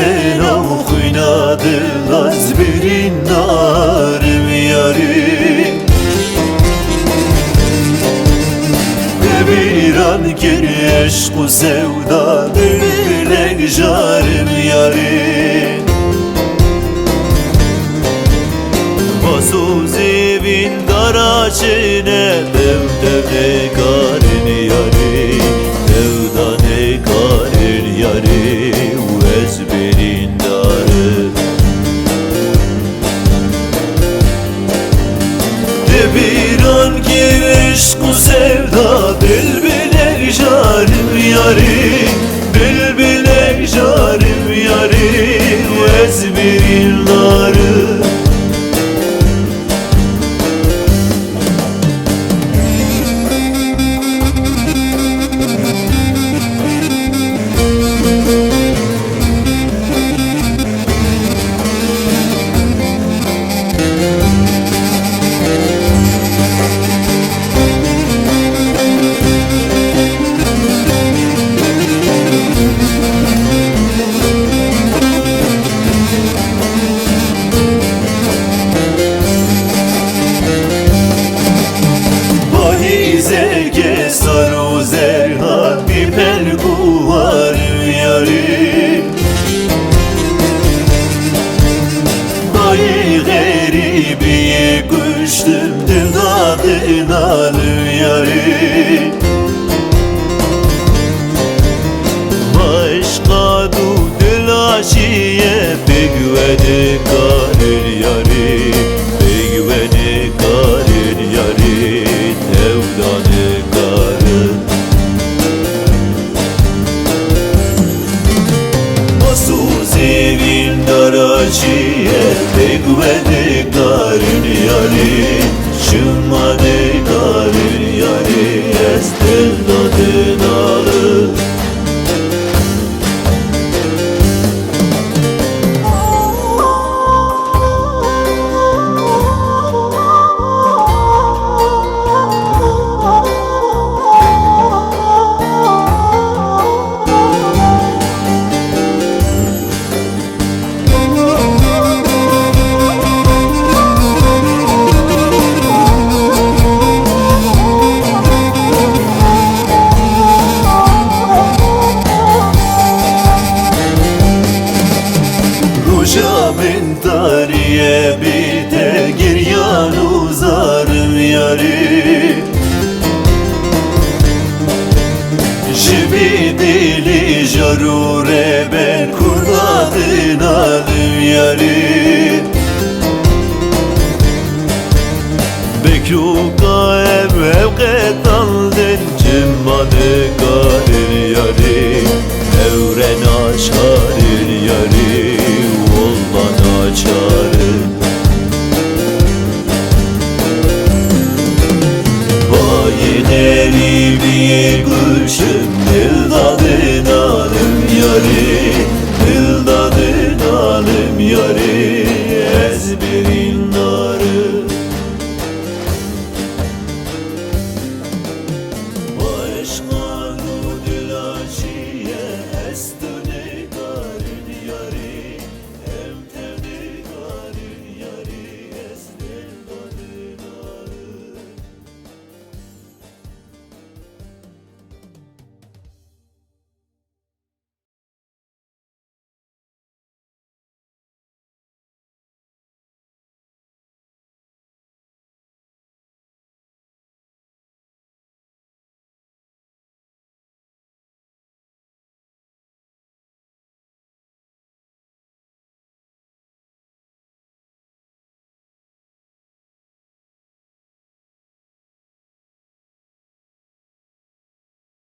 selam kuynadı Lazbirin narım yarim Bir an geri eşku sevda Bülbülek jarim yarim Vasuz evin daraçine Devde garin yarim Devda ne garin yarim Ezberin darı Bir an giriş ku sevda Bülbülek jarim yarim Bülbülek jarim yarim Ezberin darı Zerge saru zerha bir pelgu var yarim Dayı garibiye kuştum dildadın alım yarim Başka du dilaşiye begvede karir yarim Begvede karir yarim Evladı karı Masuz evin daracıya Begvede karın yari Şımade karın yari Estevladın alı Min tariye bite giryan uzarım yarim Jibi dili jarure ben kurdadın alım yarim Bekru kaem evket